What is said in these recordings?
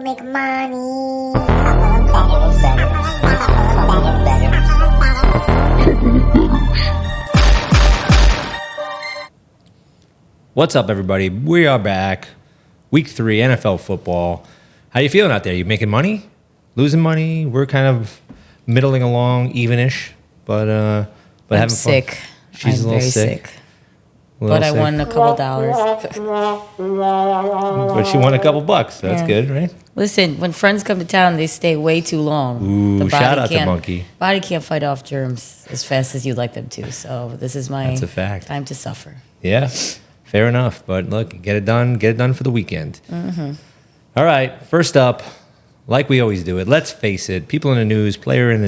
make money. What's up, everybody? We are back. Week 3, NFL football. How you feeling out there? You making money? Losing money? We're kind of middling along, even-ish, but I'm having sick. fun. She's I'm a little very sick. But I won a couple dollars. But she won a couple bucks. So that's good, right? Listen, when friends come to town, they stay way too long. Ooh, shout out to Monkey. Body can't fight off germs as fast as you'd like them to. So this is my That's a fact. time to suffer. Yeah, fair enough. But look, get it done for the weekend. Mm-hmm. All right, first up, like we always do it, let's face it, people in the news, players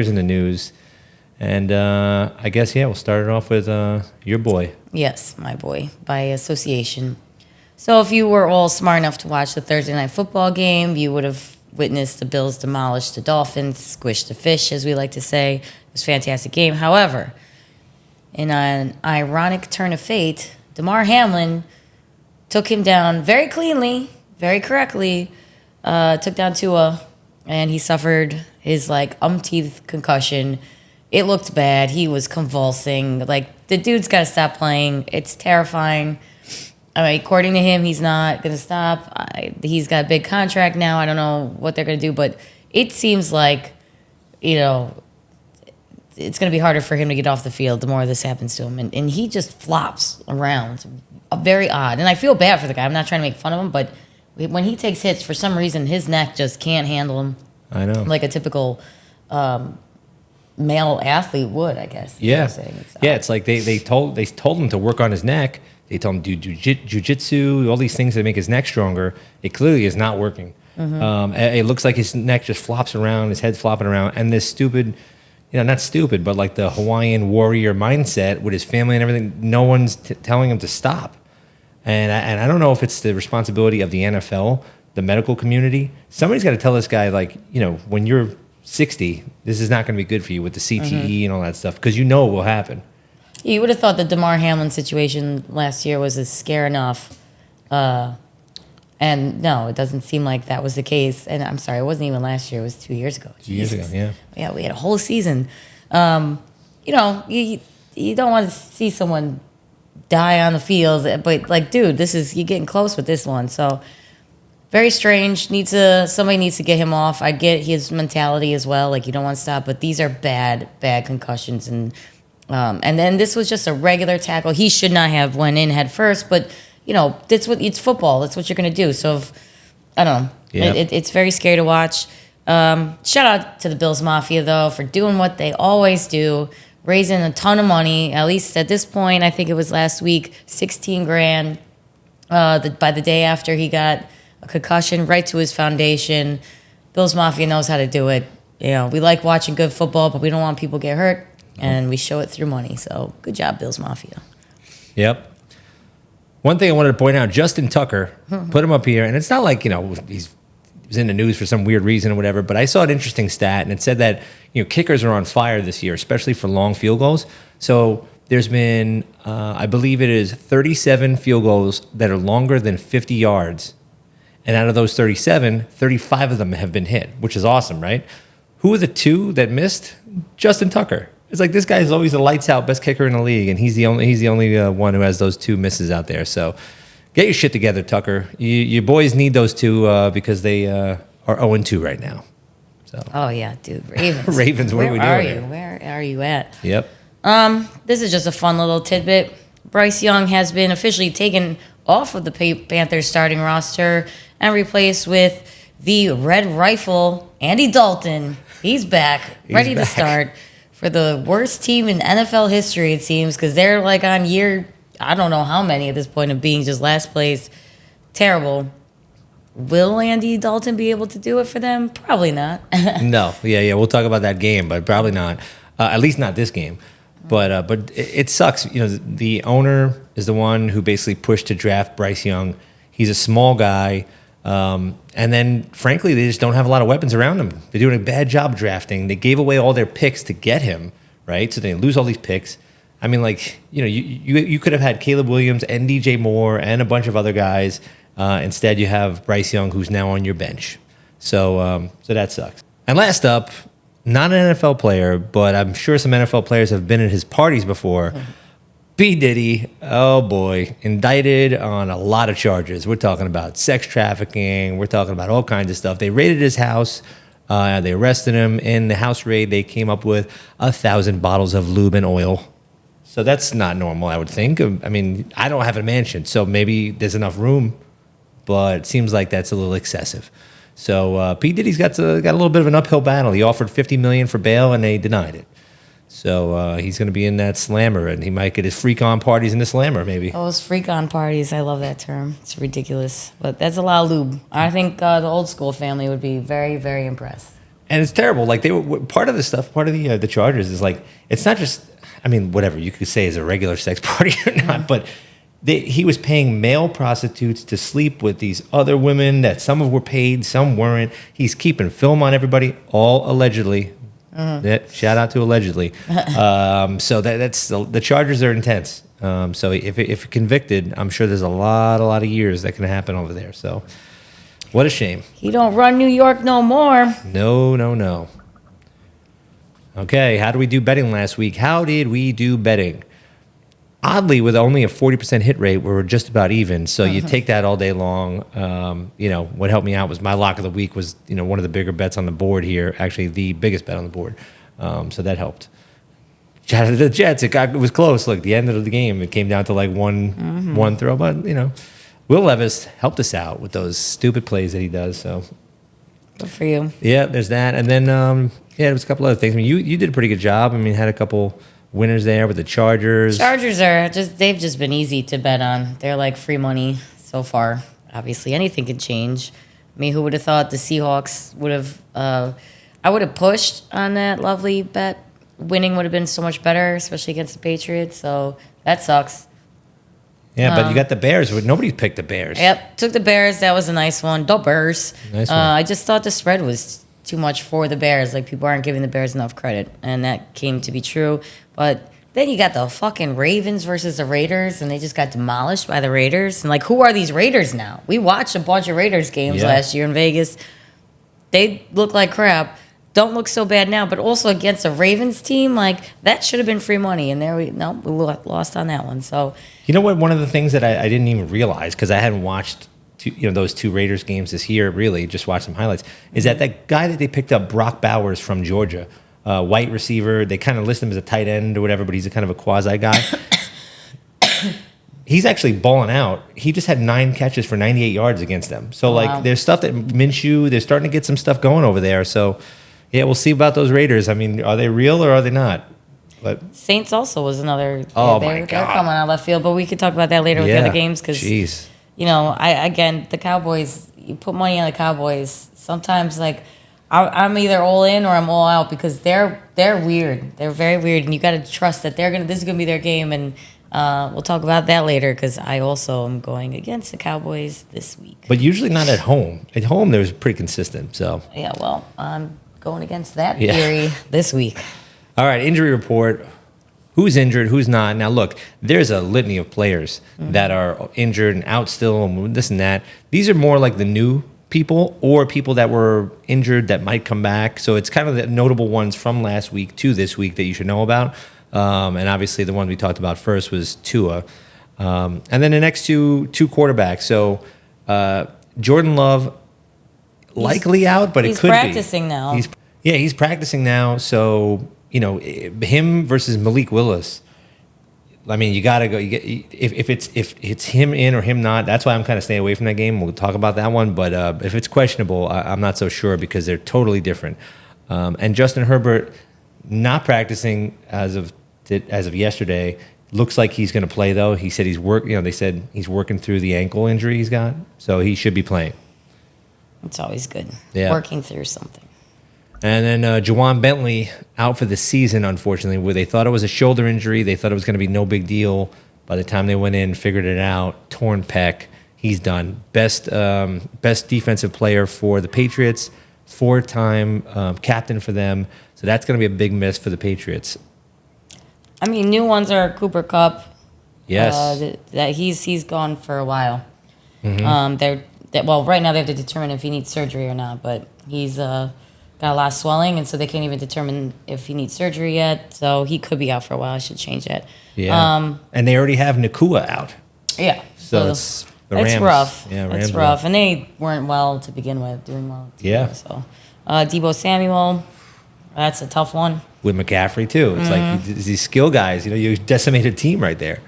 in the news. And I guess, we'll start it off with your boy. Yes, my boy, by association. So if you were all smart enough to watch the Thursday night football game, you would have witnessed the Bills demolish the Dolphins, squish the fish, as we like to say. It was a fantastic game. However, in an ironic turn of fate, Damar Hamlin took him down very cleanly, very correctly, took down Tua, and he suffered his umpteenth concussion. It looked bad. He was convulsing. The dude's got to stop playing. It's terrifying. I mean, according to him, he's not going to stop. He's got a big contract now. I don't know what they're going to do, but it seems like, it's going to be harder for him to get off the field the more this happens to him. And he just flops around. Very odd. And I feel bad for the guy. I'm not trying to make fun of him, but when he takes hits, for some reason, his neck just can't handle him. I know. Like a typical male athlete would, I guess. Yeah. It's like they told him to work on his neck. They told him to do jujitsu, all these things that make his neck stronger. It clearly is not working. Mm-hmm. It looks like his neck just flops around, his head's flopping around, and this stupid, not stupid, but like the Hawaiian warrior mindset with his family and everything, no one's telling him to stop. And I don't know if it's the responsibility of the NFL, the medical community. Somebody's got to tell this guy, when you're 60, this is not going to be good for you with the CTE and all that stuff, because it will happen. You would have thought the Damar Hamlin situation last year was a scare enough. And no, it doesn't seem like that was the case. And I'm sorry, it wasn't even last year. It was 2 years ago. 2 years ago, yeah. Yeah, we had a whole season. You don't want to see someone die on the field. But, dude, you're getting close with this one. So, very strange. Somebody needs to get him off. I get his mentality as well. You don't want to stop. But these are bad concussions. And then this was just a regular tackle. He should not have went in head first, but it's football. That's what you're going to do. So I don't know. Yep. It's very scary to watch. Shout out to the Bills Mafia though for doing what they always do, raising a ton of money. At least at this point, I think it was last week, $16,000. By the day after he got a concussion, right to his foundation. Bills Mafia knows how to do it. We like watching good football, but we don't want people to get hurt. And we show it through money. So good job, Bills Mafia. Yep. One thing I wanted to point out, Justin Tucker, put him up here. And it's not like, he was in the news for some weird reason or whatever. But I saw an interesting stat. And it said that, kickers are on fire this year, especially for long field goals. So there's been, I believe it is 37 field goals that are longer than 50 yards. And out of those 35 of them have been hit, which is awesome, right? Who are the two that missed? Justin Tucker. It's like this guy is always the lights out best kicker in the league, and he's the only one who has those two misses out there. So get your shit together, Tucker. Your boys need those two because they are 0-2 right now. So. Oh yeah, dude, Ravens. Ravens, what are we doing? Where are you at? Yep. This is just a fun little tidbit. Bryce Young has been officially taken off of the Panthers starting roster and replaced with the Red Rifle, Andy Dalton. He's back, ready to start. For the worst team in NFL history, it seems, because they're on year, I don't know how many at this point of being just last place. Terrible. Will Andy Dalton be able to do it for them? Probably not. No. Yeah. We'll talk about that game, but probably not. At least not this game. But it sucks. The owner is the one who basically pushed to draft Bryce Young. He's a small guy. And then, frankly, they just don't have a lot of weapons around him. They're doing a bad job drafting. They gave away all their picks to get him, right? So they lose all these picks. I mean, you could have had Caleb Williams and DJ Moore and a bunch of other guys. Instead, you have Bryce Young, who's now on your bench. So that sucks. And last up, not an NFL player, but I'm sure some NFL players have been at his parties before. P Diddy, oh boy, indicted on a lot of charges. We're talking about sex trafficking. We're talking about all kinds of stuff. They raided his house. They arrested him. In the house raid, they came up with 1,000 bottles of lube and oil. So that's not normal, I would think. I mean, I don't have a mansion, so maybe there's enough room, but it seems like that's a little excessive. So P Diddy's got a little bit of an uphill battle. He offered $50 million for bail, and they denied it. So he's going to be in that slammer, and he might get his freak on parties in the slammer, maybe. Those freak on parties, I love that term. It's ridiculous, but that's a lot of lube. I think the old school family would be very, very impressed. And it's terrible. Like, they were part of the stuff, part of the charges is like, it's not just, I mean, whatever you could say is a regular sex party or not, but he was paying male prostitutes to sleep with these other women that some of were paid, some weren't. He's keeping film on everybody, all allegedly. Shout out to allegedly. So that's the charges are intense. So if convicted, I'm sure there's a lot of years that can happen over there. So what a shame. He don't run New York no more. No. Okay, how did we do betting last week? How did we do betting? Oddly, with only a 40% hit rate, we were just about even. So you take that all day long. What helped me out was my lock of the week was, one of the bigger bets on the board here. Actually, the biggest bet on the board. So that helped. Shout out to the Jets. It was close. Look, the end of the game, it came down to like one throw. But, Will Levis helped us out with those stupid plays that he does. So good for you. Yeah, there's that. And then, there was a couple other things. I mean, you did a pretty good job. I mean, had a couple winners there with the Chargers. Chargers they've just been easy to bet on. They're like free money so far. Obviously, anything can change. I mean, who would have thought the Seahawks would have, I would have pushed on that lovely bet. Winning would have been so much better, especially against the Patriots. So that sucks. Yeah, but you got the Bears. Nobody picked the Bears. Yep, took the Bears. That was a nice one. The Bears. Nice one. I just thought the spread was too much for the Bears. Like, people aren't giving the Bears enough credit, and that came to be true. But then you got the fucking Ravens versus the Raiders, and they just got demolished by the Raiders. And, like, who are these Raiders now? We watched a bunch of Raiders games last year in Vegas. They look like crap. Don't look so bad now, but also against a Ravens team, like, that should have been free money. And we lost on that one. So, you know what? One of the things that I didn't even realize, because I hadn't watched those two Raiders games this year, really, just watched some highlights, is that guy that they picked up, Brock Bowers from Georgia, white receiver, they kind of list him as a tight end or whatever, but he's a kind of a quasi guy. He's actually balling out. He just had 9 catches for 98 yards against them. So, like, there's stuff that Minshew, they're starting to get some stuff going over there. So, yeah, we'll see about those Raiders. I mean, are they real or are they not? But Saints also was another. Oh, they're coming out of left field, but we could talk about that later with the other games because, the Cowboys, you put money on the Cowboys. Sometimes, like, I'm either all in or I'm all out because they're weird. They're very weird, and you got to trust that this is going to be their game. And we'll talk about that later because I also am going against the Cowboys this week. But usually not at home. At home, they're pretty consistent. So yeah, well, I'm going against that theory this week. All right, injury report. Who's injured, who's not. Now, look, there's a litany of players that are injured and out still and this and that. These are more like the new people or people that were injured that might come back. So it's kind of the notable ones from last week to this week that you should know about. And obviously the one we talked about first was Tua. And then the next two quarterbacks. So Jordan Love likely out, but it could be. He's practicing now. He's practicing now. So, him versus Malik Willis. I mean, you got to go. If it's him in or him not, that's why I'm kind of staying away from that game. We'll talk about that one. But if it's questionable, I'm not so sure because they're totally different. And Justin Herbert not practicing as of yesterday. Looks like he's going to play though. He said they said he's working through the ankle injury he's got, so he should be playing. It's always good. Yeah. Working through something. And then Juwan Bentley out for the season, unfortunately, where they thought it was a shoulder injury. They thought it was going to be no big deal. By the time they went in, figured it out, torn pec. He's done. Best defensive player for the Patriots, 4-time captain for them. So that's going to be a big miss for the Patriots. I mean, new ones are Cooper Kupp. Yes. That he's gone for a while. Mm-hmm. They're right now they have to determine if he needs surgery or not, but he's got a lot of swelling, and so they can't even determine if he needs surgery yet. So he could be out for a while. I should change that. Yeah. And they already have Nakua out. Yeah. So it's the Rams. It's rough. Yeah, Rams it's rough. And they weren't well to begin with, doing well. Yeah. So Debo Samuel, that's a tough one. With McCaffrey, too. It's like these skill guys. You decimated a team right there.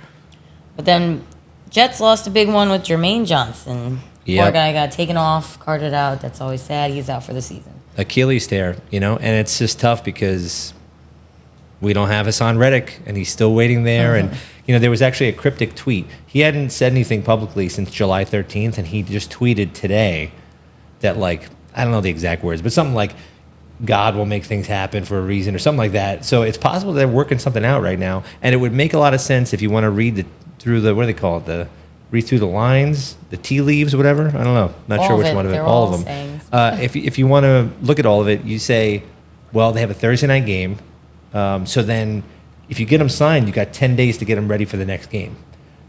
But then Jets lost a big one with Jermaine Johnson. Yep. Poor guy got taken off, carted out. That's always sad. He's out for the season. Achilles tear, and it's just tough because we don't have Hassan Reddick, and he's still waiting there. And, there was actually a cryptic tweet. He hadn't said anything publicly since July 13th, and he just tweeted today that, like, I don't know the exact words, but something like, God will make things happen for a reason or something like that. So it's possible they're working something out right now. And it would make a lot of sense if you want to read through the, what do they call it? Read through the lines, the tea leaves, whatever. I don't know. Not sure which one of it. All of them. If you want to look at all of it, you say, well, they have a Thursday night game. So then if you get them signed, you got 10 days to get them ready for the next game.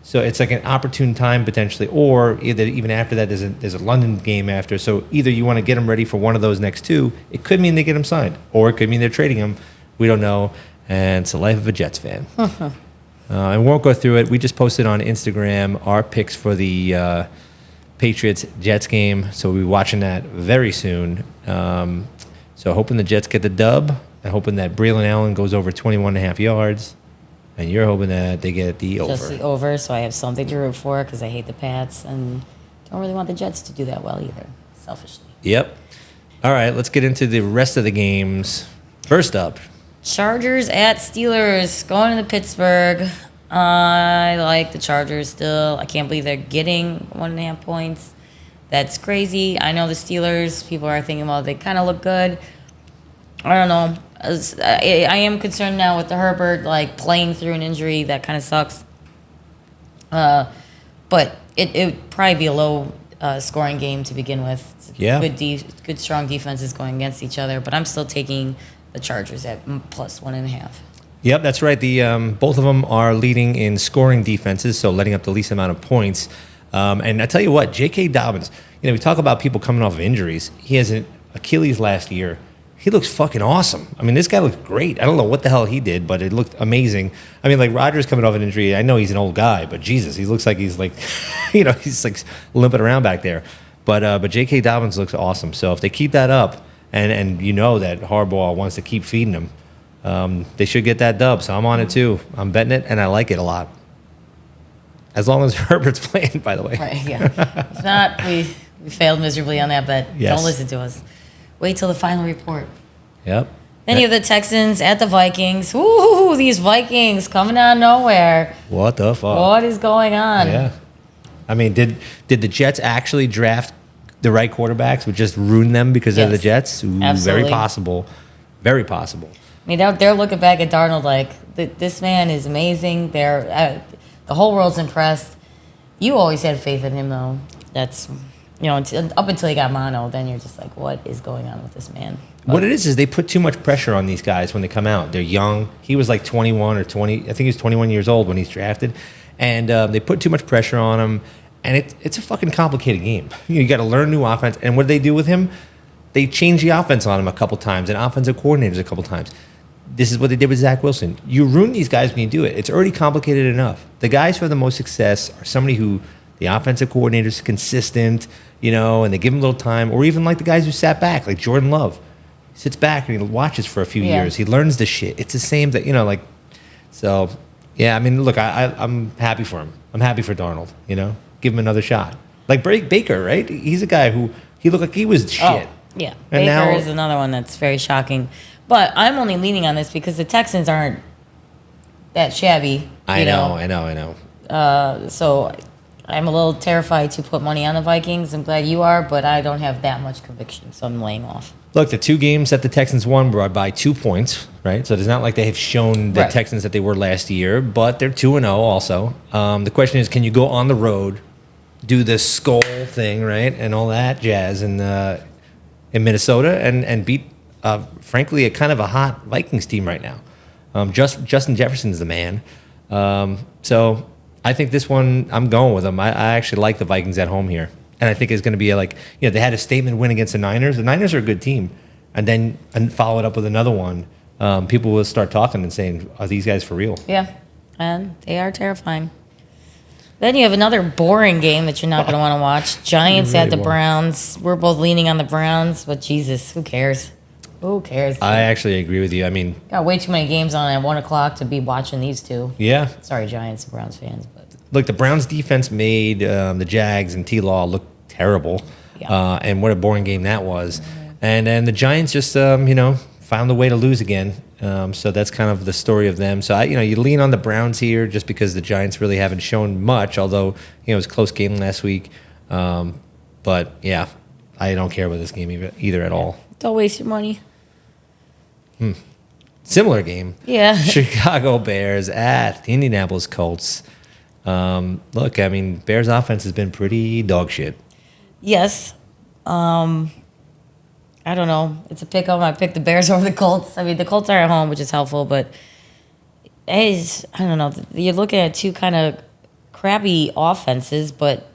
So it's like an opportune time potentially, or even after that, there's a London game after. So either you want to get them ready for one of those next two. It could mean they get them signed, or it could mean they're trading them. We don't know, and it's the life of a Jets fan. And we won't go through it. We just posted on Instagram our picks for the Patriots-Jets game, so we'll be watching that very soon. So hoping the Jets get the dub, and hoping that Braylon Allen goes over 21.5 yards. And you're hoping that they get the over. Just the over, so I have something to root for because I hate the Pats and don't really want the Jets to do that well either, selfishly. Yep. All right, let's get into the rest of the games. First up. Chargers at Steelers, going to Pittsburgh. I like the Chargers still. I can't believe they're getting 1.5 points. That's crazy. I know the Steelers, people are thinking, well, they kind of look good. I don't know. I am concerned now with the Herbert, like, playing through an injury. That kind of sucks. But it would probably be a low scoring game to begin with. Yeah. Good strong defenses going against each other. But I'm still taking the Chargers at plus 1.5. Yep, that's right. The both of them are leading in scoring defenses, so letting up the least amount of points. And I tell you what, J.K. Dobbins, we talk about people coming off of injuries. He has an Achilles last year. He looks fucking awesome. I mean, this guy looks great. I don't know what the hell he did, but it looked amazing. I mean, like, Rodgers coming off an injury, I know he's an old guy, but Jesus, he looks like he's like, he's like limping around back there. But J.K. Dobbins looks awesome. So if they keep that up, and you know that Harbaugh wants to keep feeding them, they should get that dub. So I'm on it too. I'm betting it, and I like it a lot. As long as Herbert's playing, by the way. Right, yeah. If not, we failed miserably on that bet. Yes. Don't listen to us. Wait till the final report. Yep. Then you have the Texans at the Vikings. Ooh, these Vikings coming out of nowhere. What the fuck? What is going on? Yeah. I mean, did the Jets actually draft the right quarterbacks? Would just ruin them because they're the Jets? Ooh, absolutely. Very possible. Very possible. I mean, they're looking back at Darnold like, this man is amazing. The whole world's impressed. You always had faith in him, though. That's... up until he got mono, then you're just like, what is going on with this man? But what it is they put too much pressure on these guys when they come out. They're young. He was like 21 or 20. I think he was 21 years old when he's drafted. And they put too much pressure on him. And it's a fucking complicated game. You got to learn new offense. And what did they do with him? They changed the offense on him a couple times and offensive coordinators a couple times. This is what they did with Zach Wilson. You ruin these guys when you do it. It's already complicated enough. The guys who have the most success are somebody who the offensive coordinator is consistent, and they give him a little time, or even like the guys who sat back, like Jordan Love. He sits back and he watches for a few years. He learns the shit. It's the same that, so, yeah, I mean, look, I'm happy for him. I'm happy for Darnold, give him another shot. Like Baker, right? He's a guy who, he looked like he was shit. Oh, yeah. And Baker is another one that's very shocking. But I'm only leaning on this because the Texans aren't that shabby. I know. So I'm a little terrified to put money on the Vikings. I'm glad you are, but I don't have that much conviction, so I'm laying off. Look, the two games that the Texans won were by 2 points, right? So it's not like they have shown the Texans that they were last year, but they're 2-0 also. The question is, can you go on the road, do the skull thing, right, and all that jazz in Minnesota and beat, frankly, a kind of a hot Vikings team right now? Justin Jefferson's the man. So I think this one, I'm going with them. I actually like the Vikings at home here. And I think it's going to be they had a statement win against the Niners. The Niners are a good team. And follow it up with another one. People will start talking and saying, are these guys for real? Yeah, and they are terrifying. Then you have another boring game that you're not going to want to watch. Giants really at the won't. Browns. We're both leaning on the Browns, but Jesus, who cares? Who cares? I actually agree with you. I mean, Got way too many games on at 1 o'clock to be watching these two. yeah. Sorry, Giants and Browns fans, but Look, the Browns defense made the Jags and T-Law look terrible. Yeah. And what a boring game that was. And then the Giants just, found a way to lose again. So that's kind of the story of them. So, you lean on the Browns here just because the Giants really haven't shown much, although, it was a close game last week. But, yeah, I don't care about this game either at all. don't waste your money. Similar game. Yeah. Chicago Bears at the Indianapolis Colts. Look, I mean, Bears offense has been pretty dog shit. Yes. I don't know. It's a pick 'em. I picked the Bears over the Colts. I mean, the Colts are at home, which is helpful, but I don't know. You're looking at two kind of crappy offenses, but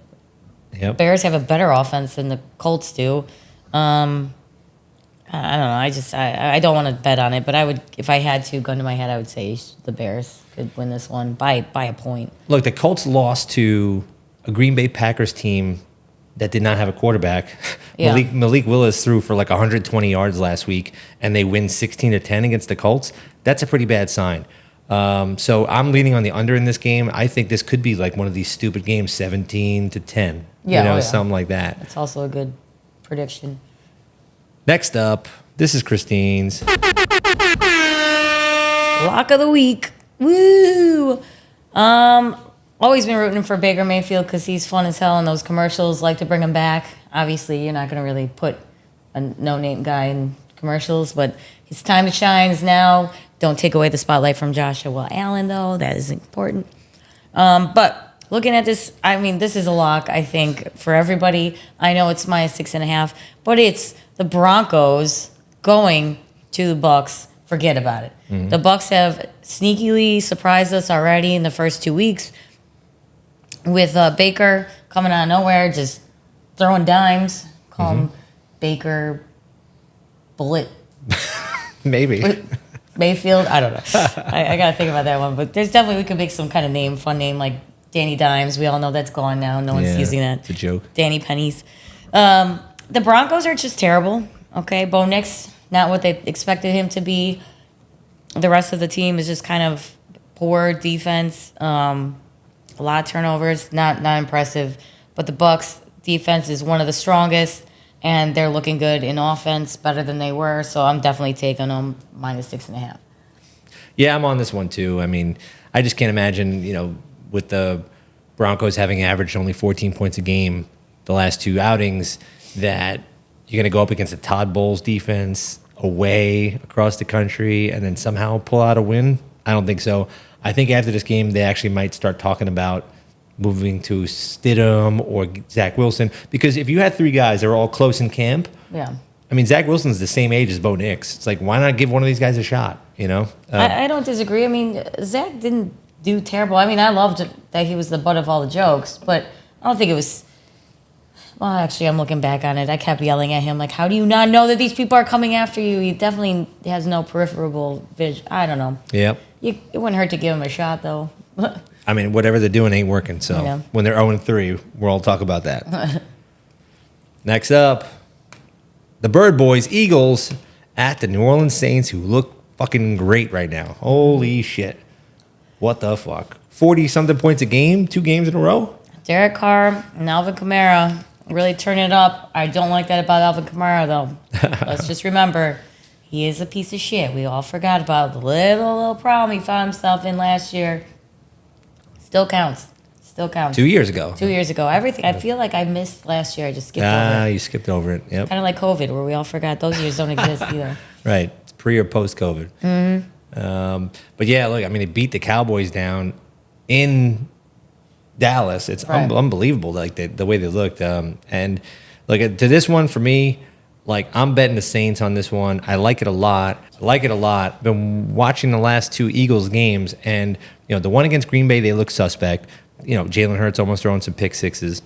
Yep. Bears have a better offense than the Colts do. I don't know. I don't want to bet on it, but I would, if I had to, gun to my head, I would say the Bears could win this one by a point. Look, the Colts lost to a Green Bay Packers team that did not have a quarterback. Yeah. Malik Willis threw for 120 yards last week, and they win 16-10 against the Colts. That's a pretty bad sign. So I'm leaning on the under in this game. I think this could be like one of these stupid games, 17-10. Yeah, something like that. That's also a good prediction. Next up, this is Christine's. Lock of the week. Woo! Always been rooting for Baker Mayfield because he's fun as hell, and those commercials like to bring him back. Obviously, you're not going to really put a no-name guy in commercials, but his time to shine is now. Don't take away the spotlight from Joshua Allen, though. That is important. But looking at this, I mean, this is a lock, I think, for everybody. I know it's -6.5, but it's the Broncos going to the Bucks. Forget about it. Mm-hmm. The Bucks have sneakily surprised us already in the first 2 weeks with Baker coming out of nowhere, just throwing dimes. Call him Baker Bullet. Maybe. Mayfield? I don't know. I got to think about that one. But there's definitely, we could make some kind of fun name like Danny Dimes. We all know that's gone now. No one's using that. It's a joke. Danny Pennies. The Broncos are just terrible. Okay, Bo Nix, not what they expected him to be. The rest of the team is just kind of poor defense. A lot of turnovers, not impressive. But the Bucks defense is one of the strongest, and they're looking good in offense, better than they were. So I'm definitely taking them -6.5. Yeah, I'm on this one too. I mean, I just can't imagine, with the Broncos having averaged only 14 points a game the last two outings, that you're going to go up against a Todd Bowles defense away across the country and then somehow pull out a win. I don't think so. I think after this game, they actually might start talking about moving to Stidham or Zach Wilson, because if you had three guys that are all close in camp, Yeah. I mean, Zach Wilson's the same age as Bo Nix. It's like, why not give one of these guys a shot, I don't disagree. I mean, Zach didn't do terrible. I mean, I loved that he was the butt of all the jokes, but I don't think it was... Well, actually, I'm looking back on it. I kept yelling at him, like, how do you not know that these people are coming after you? He definitely has no peripheral vision. I don't know. Yep. It wouldn't hurt to give him a shot, though. I mean, whatever they're doing ain't working. So Yeah. when they're 0-3, we'll all talk about that. Next up, the Bird Boys, Eagles, at the New Orleans Saints, who look fucking great right now. Holy shit. What the fuck? 40-something points a game, 2 games in a row? Derek Carr and Alvin Kamara really turning it up. I don't like that about Alvin Kamara, though. Let's just remember, he is a piece of shit. We all forgot about the little problem he found himself in last year. Still counts. 2 years ago. 2 years ago. Everything. I feel like I missed last year. I just skipped over it. You skipped over it. Yep. Kind of like COVID, where we all forgot those years don't exist either. Right. It's pre or post COVID. Mm-hmm. But yeah, look, I mean, they beat the Cowboys down in Dallas. It's Right. unbelievable, like the way they looked. And look, to this one for me, like, I'm betting the Saints on this one. I like it a lot. Been watching the last 2 Eagles games, and the one against Green Bay, they look suspect. Jalen Hurts almost throwing some pick sixes.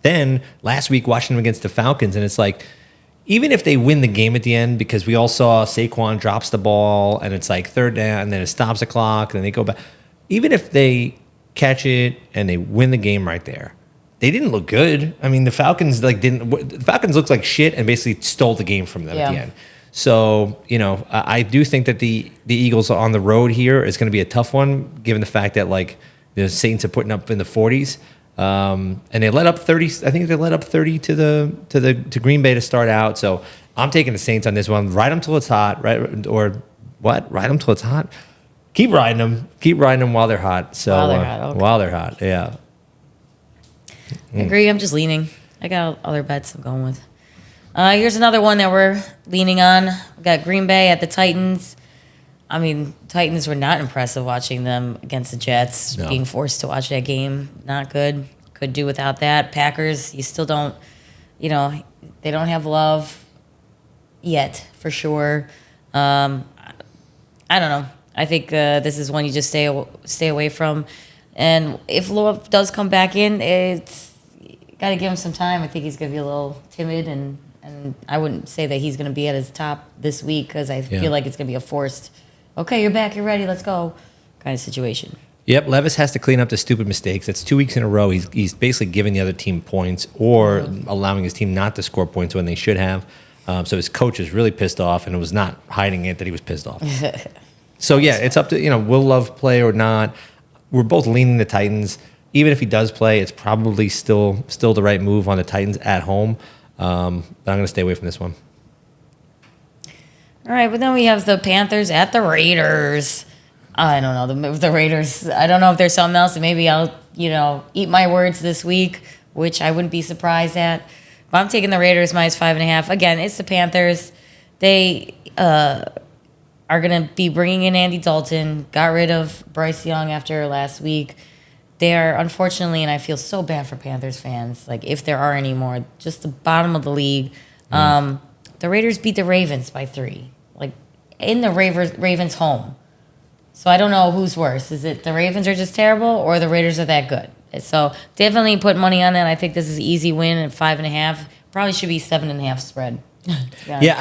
then last week watching them against the Falcons, and it's like, even if they win the game at the end, because we all saw Saquon drops the ball and it's like third down and then it stops the clock and then they go back. Even if they catch it and they win the game right there, they didn't look good. I mean, the Falcons the Falcons looked like shit and basically stole the game from them at the end. So, I do think that the Eagles on the road here is going to be a tough one, given the fact that like the Saints are putting up in the 40s. And they let up 30. I think they let up 30 to Green Bay to start out. So I'm taking the Saints on this one. Ride them till it's hot, right? Or what? Ride them till it's hot. Keep riding them. Keep riding them while they're hot. So while they're hot, yeah. I agree. I'm just leaning. I got other bets I'm going with. Here's another one that we're leaning on. We got Green Bay at the Titans. I mean, Titans were not impressive watching them against the Jets. No. Being forced to watch that game, not good. Could do without that. Packers, you still don't, they don't have love yet, for sure. I don't know. I think this is one you just stay away from. And if Love does come back in, it's got to give him some time. I think he's going to be a little timid, and I wouldn't say that he's going to be at his top this week because I feel like it's going to be a forced, okay, you're back, you're ready, let's go kind of situation. Yep, Levis has to clean up the stupid mistakes. That's 2 weeks in a row. He's basically giving the other team points or allowing his team not to score points when they should have. So his coach is really pissed off, and it was not hiding it that he was pissed off. So, yeah, it's up to, will Love play or not? We're both leaning the Titans. Even if he does play, it's probably still the right move on the Titans at home. But I'm going to stay away from this one. All right, but then we have the Panthers at the Raiders. I don't know, the Raiders. I don't know if there's something else, and maybe I'll, eat my words this week, which I wouldn't be surprised at. But I'm taking the Raiders minus 5.5. Again, it's the Panthers. They are going to be bringing in Andy Dalton, got rid of Bryce Young after last week. They are, unfortunately, and I feel so bad for Panthers fans, like if there are any more, just the bottom of the league. The Raiders beat the Ravens by 3, like in the Ravens' home. So I don't know who's worse. Is it the Ravens are just terrible or the Raiders are that good? So definitely put money on that. I think this is an easy win at 5.5. Probably should be 7.5 spread. Yeah,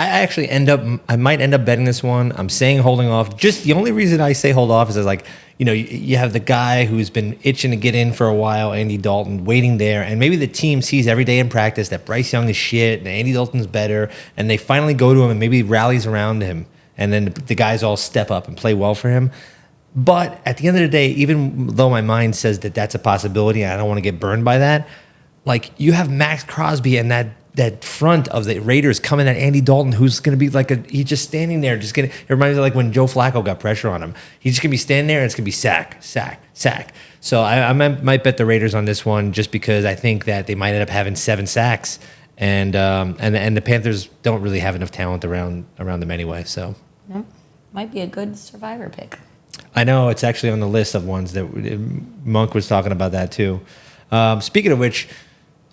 I might end up betting this one. I'm saying holding off. Just the only reason I say hold off is like, you have the guy who's been itching to get in for a while, Andy Dalton, waiting there, and maybe the team sees every day in practice that Bryce Young is shit and Andy Dalton's better, and they finally go to him and maybe rallies around him, and then the guys all step up and play well for him. But at the end of the day, even though my mind says that that's a possibility and I don't want to get burned by that, like you have Max Crosby and that front of the Raiders coming at Andy Dalton, who's going to be like he's just standing there, it reminds me of like when Joe Flacco got pressure on him. He's just going to be standing there and it's going to be sack, sack, sack. So I might bet the Raiders on this one just because I think that they might end up having 7 sacks, and the Panthers don't really have enough talent around them anyway. So might be a good survivor pick. I know it's actually on the list of ones that Monk was talking about that too. Speaking of which,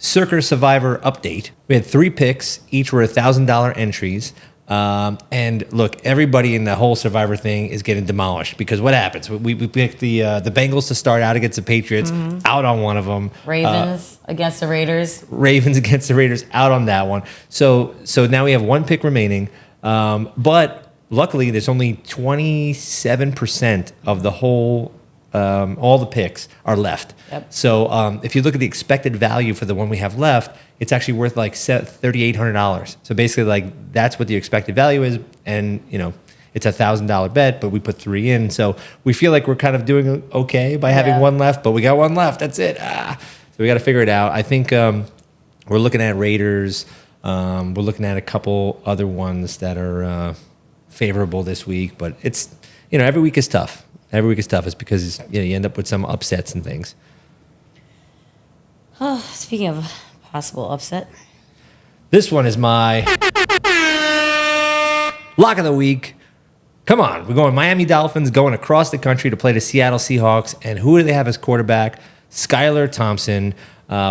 Circa Survivor update. We had 3 picks. Each were $1,000 entries. And look, everybody in the whole Survivor thing is getting demolished because what happens? We picked the Bengals to start out against the Patriots, out on one of them. Ravens against the Raiders. Ravens against the Raiders, out on that one. So now we have 1 pick remaining. But luckily, there's only 27% of the whole. All the picks are left. Yep. So if you look at the expected value for the one we have left, it's actually worth like $3,800. So basically, like that's what the expected value is, and it's $1,000 bet, but we put 3 in. So we feel like we're kind of doing okay by having 1 left, but we got 1 left. That's it. So we got to figure it out. I think we're looking at Raiders. We're looking at a couple other ones that are favorable this week, but it's every week is tough. Every week is tough. It's because you end up with some upsets and things. Oh, speaking of possible upset, this one is my lock of the week. Come on, we're going Miami Dolphins going across the country to play the Seattle Seahawks, and who do they have as quarterback? Skylar Thompson,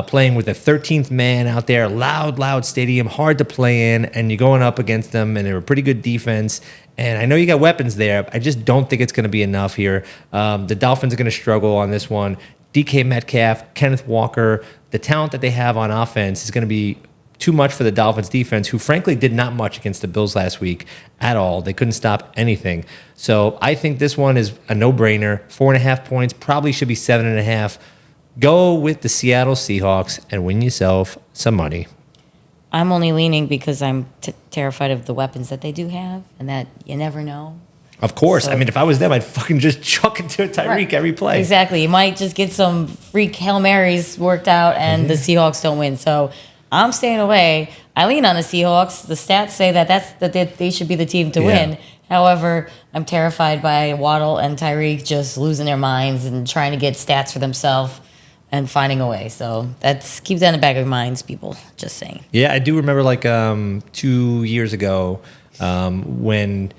playing with the 13th man out there, loud stadium, hard to play in, and you're going up against them, and they're a pretty good defense. And I know you got weapons there. I just don't think it's going to be enough here. The Dolphins are going to struggle on this one. DK Metcalf, Kenneth Walker, the talent that they have on offense is going to be too much for the Dolphins defense, who frankly did not much against the Bills last week at all. They couldn't stop anything. So I think this one is a no-brainer. 4.5 points, probably should be 7.5. Go with the Seattle Seahawks and win yourself some money. I'm only leaning because I'm terrified of the weapons that they do have, and that you never know. Of course. So, I mean, if I was them, I'd fucking just chuck it to Tyreek every play. Exactly. You might just get some freak Hail Marys worked out, and the Seahawks don't win. So I'm staying away. I lean on the Seahawks. The stats say that they should be the team to win. However, I'm terrified by Waddle and Tyreek just losing their minds and trying to get stats for themselves and finding a way. So keep that in the back of your minds, people. Just saying. Yeah, I do remember 2 years ago when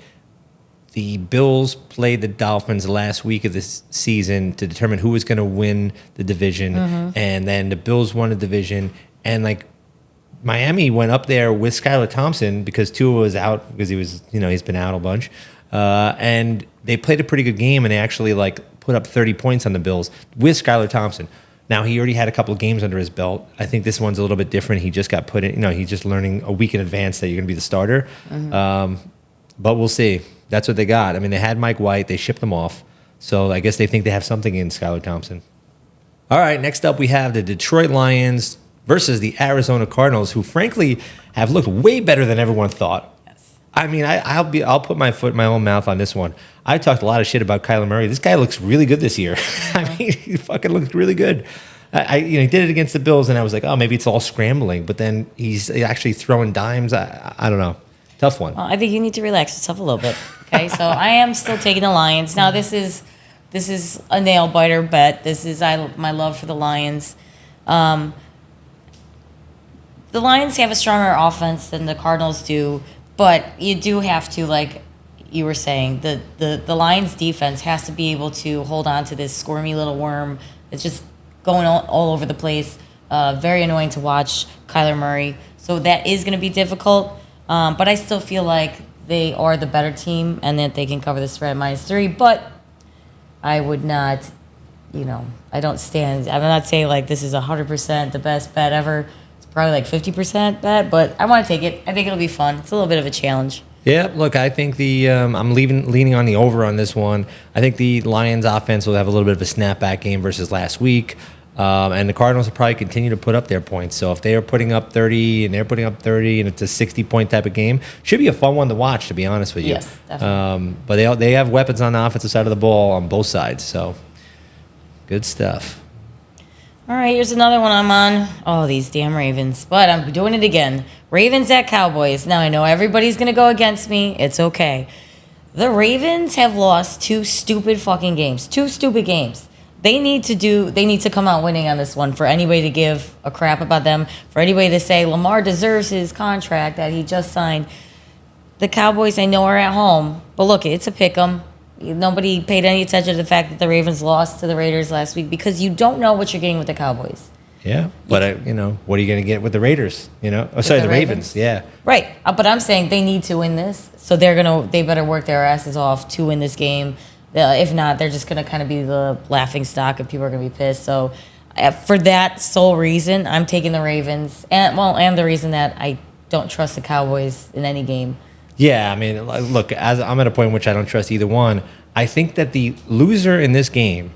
the Bills played the Dolphins last week of this season to determine who was going to win the division. And then the Bills won the division. And Miami went up there with Skylar Thompson because Tua was out because he's been out a bunch. And they played a pretty good game, and they actually put up 30 points on the Bills with Skylar Thompson. Now, he already had a couple of games under his belt. I think this one's a little bit different. He just got put in, he's just learning a week in advance that you're going to be the starter. But we'll see. That's what they got. I mean, they had Mike White. They shipped him off. So I guess they think they have something in Skylar Thompson. All right, next up we have the Detroit Lions versus the Arizona Cardinals, who frankly have looked way better than everyone thought. Yes. I mean, I'll put my foot in my own mouth on this one. I talked a lot of shit about Kyler Murray. This guy looks really good this year. I mean, he fucking looks really good. He did it against the Bills, and I was like, oh, maybe it's all scrambling. But then he's actually throwing dimes. I don't know. Tough one. Well, I think you need to relax yourself a little bit. Okay, so I am still taking the Lions. Now this is a nail biter bet. This is my love for the Lions. The Lions have a stronger offense than the Cardinals do, but you do have to, like you were saying, the Lions defense has to be able to hold on to this squirmy little worm. It's just going all over the place. Very annoying to watch, Kyler Murray. So that is going to be difficult. But I still feel like they are the better team and that they can cover the spread at -3. But I would not, I don't stand. I'm not saying this is 100% the best bet ever. It's probably 50% bet, but I want to take it. I think it'll be fun. It's a little bit of a challenge. Yeah, look, I think I'm leaning on the over on this one. I think the Lions offense will have a little bit of a snapback game versus last week. And the Cardinals will probably continue to put up their points. So if they are putting up 30 and they're putting up 30 and it's a 60-point type of game, should be a fun one to watch, to be honest with you. Yes, definitely. But they have weapons on the offensive side of the ball on both sides. So good stuff. All right, here's another one I'm on. Oh, these damn Ravens. But I'm doing it again. Ravens at Cowboys. Now, I know everybody's going to go against me. It's okay. The Ravens have lost 2 stupid fucking games. 2 stupid games. They need to come out winning on this one for anybody to give a crap about them, for anybody to say Lamar deserves his contract that he just signed. The Cowboys, I know, are at home, but look, it's a pick 'em. Nobody paid any attention to the fact that the Ravens lost to the Raiders last week because you don't know what you're getting with the Cowboys. Yeah, but what are you going to get with the Raiders? The Ravens. Yeah, right. But I'm saying they need to win this, so they better work their asses off to win this game. If not, they're just going to kind of be the laughing stock and people are going to be pissed. So for that sole reason, I'm taking the Ravens. And the reason that I don't trust the Cowboys in any game. Yeah, I mean, look, as I'm at a point in which I don't trust either one. I think that the loser in this game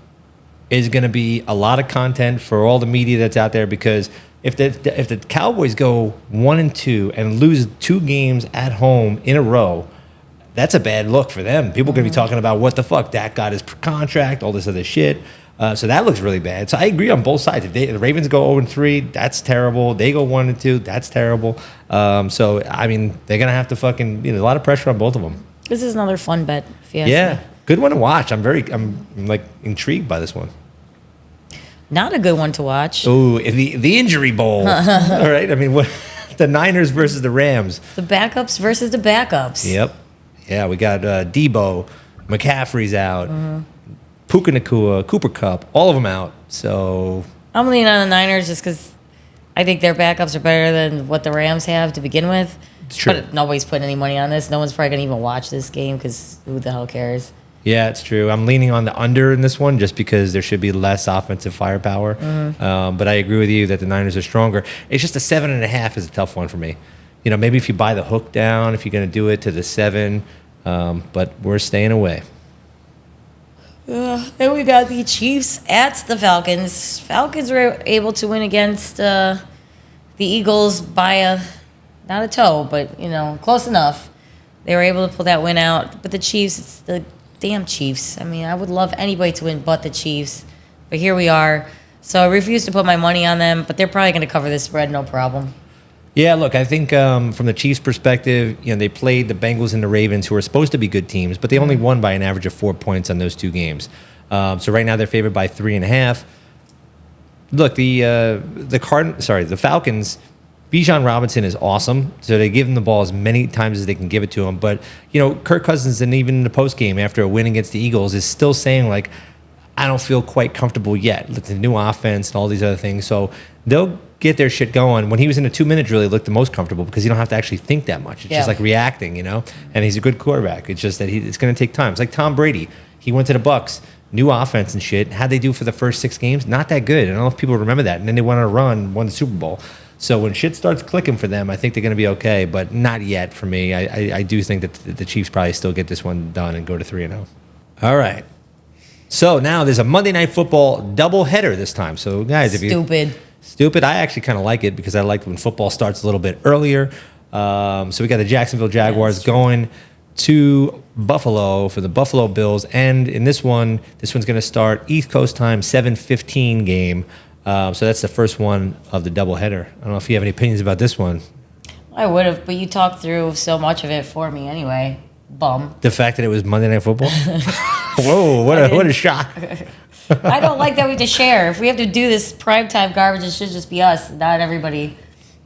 is going to be a lot of content for all the media that's out there because if the Cowboys go 1-2 and lose 2 games at home in a row, that's a bad look for them. People are going to be talking about what the fuck, Dak got his contract, all this other shit. So that looks really bad. So I agree on both sides. If the Ravens go 0-3, that's terrible. They go 1-2, that's terrible. So, I mean, they're going to have to fucking, a lot of pressure on both of them. This is another fun bet, if you ask me. Good one to watch. I'm intrigued by this one. Not a good one to watch. Oh, the injury bowl. All right. I mean, what the Niners versus the Rams. The backups versus the backups. Yep. Yeah, we got Debo, McCaffrey's out, Puka Nacua, Cooper Kupp, all of them out. So I'm leaning on the Niners just because I think their backups are better than what the Rams have to begin with. It's true. But nobody's putting any money on this. No one's probably going to even watch this game because who the hell cares? Yeah, it's true. I'm leaning on the under in this one just because there should be less offensive firepower. But I agree with you that the Niners are stronger. It's just a 7.5 is a tough one for me. Maybe if you buy the hook down, if you're going to do it to the 7, but we're staying away. Then we got the Chiefs at the Falcons. Falcons were able to win against the Eagles by not a toe, but close enough. They were able to pull that win out. But the Chiefs, it's the damn Chiefs. I mean, I would love anybody to win but the Chiefs. But here we are. So I refuse to put my money on them, but they're probably going to cover this spread, no problem. Yeah, look, I think from the Chiefs' perspective, they played the Bengals and the Ravens, who are supposed to be good teams, but they only won by an average of 4 points on those 2 games. So right now they're favored by 3.5. Look, the Falcons, Bijan Robinson is awesome, so they give him the ball as many times as they can give it to him. But Kirk Cousins, and even in the post game after a win against the Eagles, is still saying like, I don't feel quite comfortable yet. It's a new offense and all these other things. So they'll get their shit going. When he was in the 2-minute drill, he looked the most comfortable because you don't have to actually think that much. It's just like reacting, And he's a good quarterback. It's just that it's going to take time. It's like Tom Brady. He went to the Bucks, new offense and shit. How'd they do for the first 6 games? Not that good. I don't know if people remember that. And then they went on a run, won the Super Bowl. So when shit starts clicking for them, I think they're going to be okay, but not yet for me. I do think that the Chiefs probably still get this one done and go to 3-0. All right. So now there's a Monday Night Football doubleheader this time. So guys, Stupid. I actually kind of like it because I like when football starts a little bit earlier. So we got the Jacksonville Jaguars going to Buffalo for the Buffalo Bills. And in this one's going to start East Coast time, 7:15 game. So that's the first one of the doubleheader. I don't know if you have any opinions about this one. I would have, but you talked through so much of it for me anyway. Bum. The fact that it was Monday Night Football? Whoa, what a shock. I don't like that we have to share. If we have to do this primetime garbage, it should just be us, not everybody.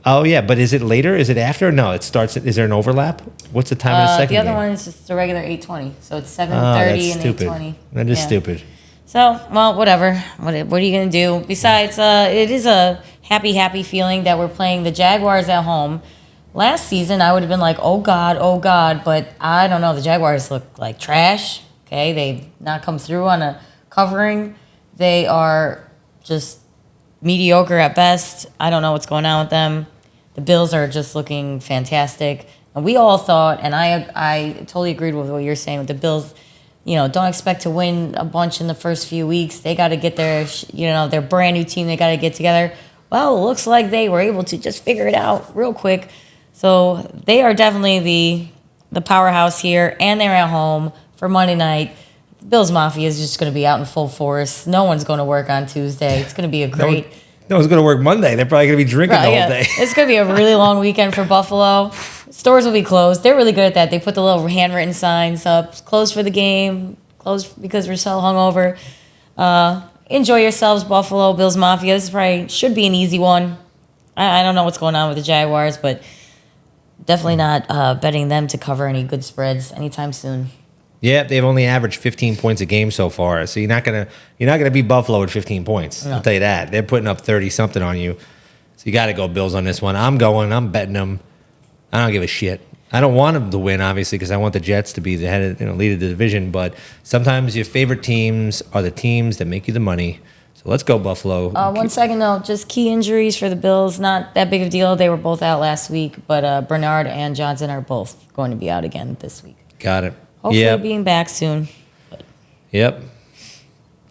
Oh, yeah, but is it later? Is it after? No, it starts. Is there an overlap? What's the time of the second The other game? one is just the regular 8:20. So it's 7:30 and 8:20. That is stupid. So, well, whatever. What are you going to do? Besides, it is a happy feeling that we're playing the Jaguars at home. Last season, I would have been like, oh, God. But I don't know. The Jaguars look like trash. Okay, they've not come through on a covering. They are just mediocre at best. I don't know what's going on with them. The Bills are just looking fantastic. And we all thought, and I totally agreed with what you're saying with the Bills, don't expect to win a bunch in the first few weeks. They got to get their brand new team. They got to get together. Well, it looks like they were able to just figure it out real quick. So they are definitely the powerhouse here, and they're at home for Monday night. The Bills Mafia is just going to be out in full force. No one's going to work on Tuesday. It's going to be a great... No one's going to work Monday. They're probably going to be drinking the whole day. It's going to be a really long weekend for Buffalo. Stores will be closed. They're really good at that. They put the little handwritten signs up. Closed for the game. Closed because we're so hungover. Enjoy yourselves, Buffalo Bills Mafia. This probably should be an easy one. I don't know what's going on with the Jaguars, but definitely not betting them to cover any good spreads anytime soon. Yeah, they've only averaged 15 points a game so far. So you're not gonna beat Buffalo at 15 points. No. I'll tell you that. They're putting up 30 something on you. So you got to go Bills on this one. I'm betting them. I don't give a shit. I don't want them to win, obviously, because I want the Jets to be the head, lead of the division. But sometimes your favorite teams are the teams that make you the money. So let's go Buffalo. 1 second though, just key injuries for the Bills. Not that big of a deal. They were both out last week, but Bernard and Johnson are both going to be out again this week. Got it. Hopefully being back soon. Yep.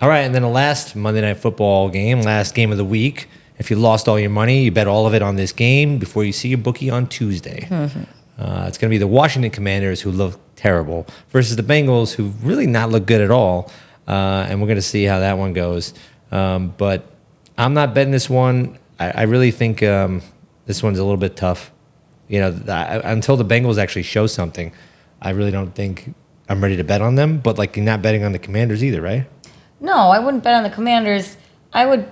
All right, and then the last Monday Night Football game, last game of the week. If you lost all your money, you bet all of it on this game before you see your bookie on Tuesday. Mm-hmm. It's going to be the Washington Commanders, who look terrible, versus the Bengals, who really not look good at all. And we're going to see how that one goes. But I'm not betting this one. I really think this one's a little bit tough. Until the Bengals actually show something, I really don't think I'm ready to bet on them. But you're not betting on the Commanders either, right? No, I wouldn't bet on the Commanders. I would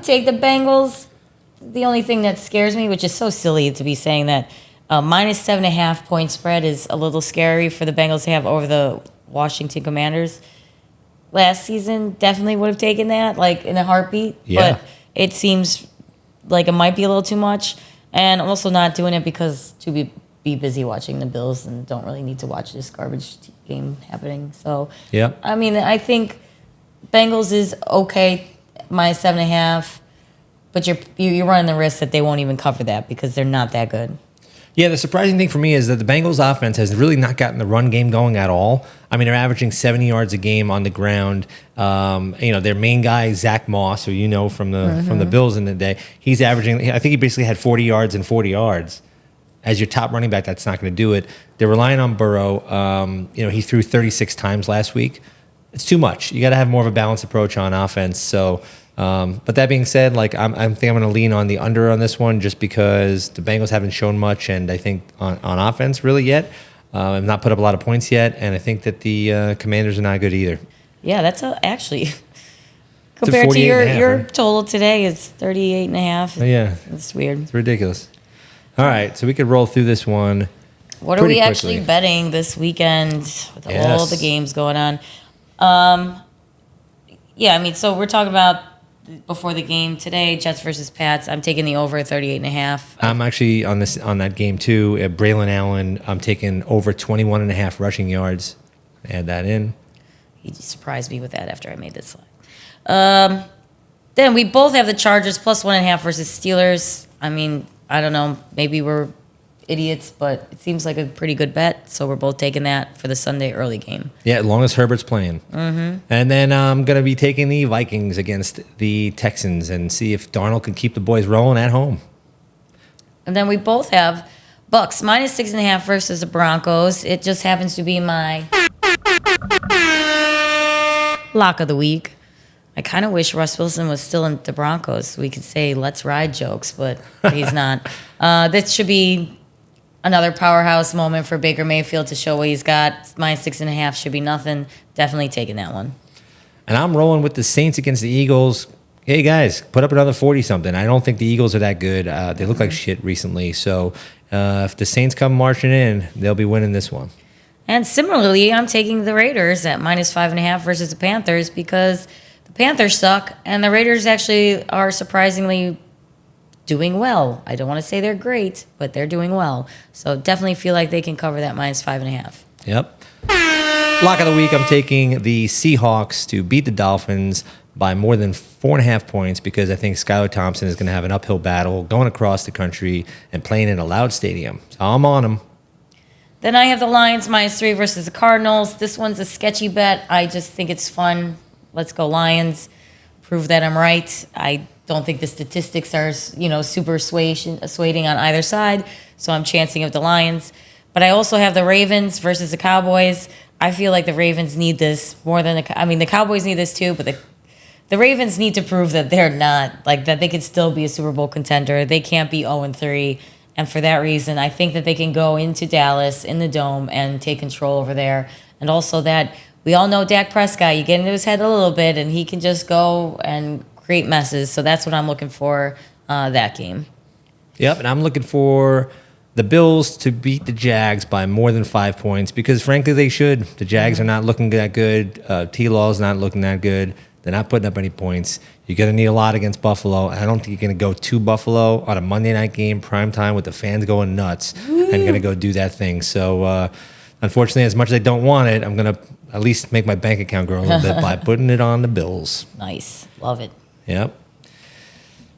take the Bengals. The only thing that scares me, which is so silly to be saying that, minus 7.5 point spread is a little scary for the Bengals to have over the Washington Commanders. Last season, definitely would have taken that, in a heartbeat. Yeah. But it seems like it might be a little too much. And I'm also not doing it because, to be be busy watching the Bills and don't really need to watch this garbage game happening. So, Yeah. I mean, I think Bengals is okay, -7.5, but you're running the risk that they won't even cover that because they're not that good. Yeah, the surprising thing for me is that the Bengals offense has really not gotten the run game going at all. I mean, they're averaging 70 yards a game on the ground. Their main guy, Zach Moss, who you know from the Bills in the day, he's averaging, I think he basically had 40 yards and 40 yards. As your top running back, that's not going to do it. They're relying on Burrow. He threw 36 times last week. It's too much. You got to have more of a balanced approach on offense. So, but that being said, like I think I'm going to lean on the under on this one just because the Bengals haven't shown much, and I think on offense really yet, have not put up a lot of points yet, and I think that the Commanders are not good either. Yeah, that's actually compared to your total today is 38.5. Yeah, it's weird. It's ridiculous. All right, so we could roll through this one. What are we actually betting this weekend with all the games going on? So we're talking about before the game today, Jets versus Pats. I'm taking the over 38.5. I'm actually on that game too. Braylon Allen, I'm taking over 21.5 rushing yards. Add that in. He surprised me with that after I made this slide. Then we both have the Chargers +1.5 versus Steelers. I mean, I don't know. Maybe we're idiots, but it seems like a pretty good bet. So we're both taking that for the Sunday early game. Yeah, as long as Herbert's playing. Mm-hmm. And then I'm going to be taking the Vikings against the Texans and see if Darnold can keep the boys rolling at home. And then we both have Bucks -6.5 versus the Broncos. It just happens to be my lock of the week. I kind of wish Russ Wilson was still in the Broncos so we could say let's ride jokes, but he's not. This should be another powerhouse moment for Baker Mayfield to show what he's got. -6.5 should be nothing. Definitely taking that one. And I'm rolling with the Saints against the Eagles. Hey, guys, put up another 40-something. I don't think the Eagles are that good. They look like shit recently. So if the Saints come marching in, they'll be winning this one. And similarly, I'm taking the Raiders at -5.5 versus the Panthers because the Panthers suck, and the Raiders actually are surprisingly doing well. I don't want to say they're great, but they're doing well. So definitely feel like they can cover that -5.5. Yep. Lock of the week, I'm taking the Seahawks to beat the Dolphins by more than 4.5 points because I think Skylar Thompson is going to have an uphill battle going across the country and playing in a loud stadium. So I'm on him. Then I have the Lions -3 versus the Cardinals. This one's a sketchy bet. I just think it's fun. Let's go Lions. Prove that I'm right. I don't think the statistics are, super swaying on either side. So I'm chancing of the Lions. But I also have the Ravens versus the Cowboys. I feel like the Ravens need this more than the Cowboys need this too, but the Ravens need to prove that they're not, that they could still be a Super Bowl contender. They can't be 0-3. And for that reason, I think that they can go into Dallas in the Dome and take control over there. And also that we all know Dak Prescott, you get into his head a little bit and he can just go and create messes. So that's what I'm looking for that game. Yep, and I'm looking for the Bills to beat the Jags by more than 5 points because, frankly, they should. The Jags are not looking that good. T-Law's not looking that good. They're not putting up any points. You're going to need a lot against Buffalo. I don't think you're going to go to Buffalo on a Monday night game, prime time, with the fans going nuts and going to go do that thing. So, unfortunately, as much as I don't want it, I'm going to at least make my bank account grow a little bit by putting it on the Bills. Nice. Love it. Yep.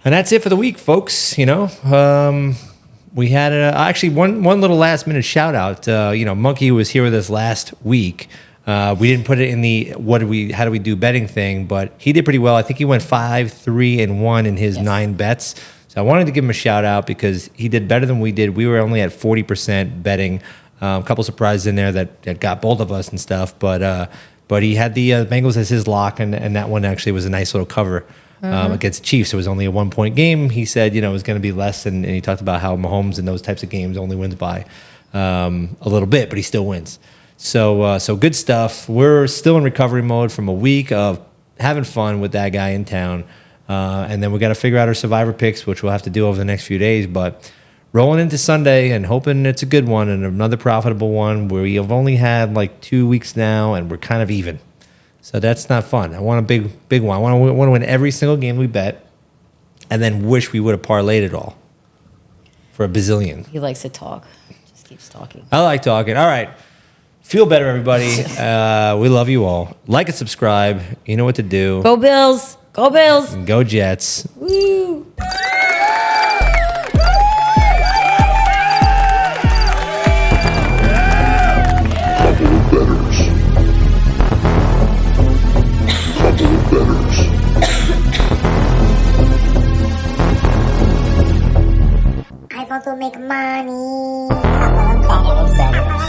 And that's it for the week, folks. We had actually one little last minute shout out. Monkey was here with us last week. We didn't put it in the how do we do betting thing, but he did pretty well. I think he went 5-3-1 in his 9 bets. So I wanted to give him a shout out because he did better than we did. We were only at 40% betting. A couple surprises in there that got both of us and stuff, but he had the Bengals as his lock, and that one actually was a nice little cover. Against the Chiefs. It was only a 1-point game. He said, it was going to be less, and he talked about how Mahomes in those types of games only wins by a little bit, but he still wins. So good stuff. We're still in recovery mode from a week of having fun with that guy in town, and then we got to figure out our survivor picks, which we'll have to do over the next few days. But rolling into Sunday and hoping it's a good one and another profitable one where we have only had 2 weeks now, and we're kind of even. So that's not fun. I want a big one. I want to win every single game we bet, and then wish we would have parlayed it all for a bazillion. He likes to talk. Just keeps talking. I like talking. All right. Feel better, everybody. We love you all. Like and subscribe. You know what to do. Go Bills. Go Bills. And go Jets. Woo. Bettors. I want to make money. Bettors.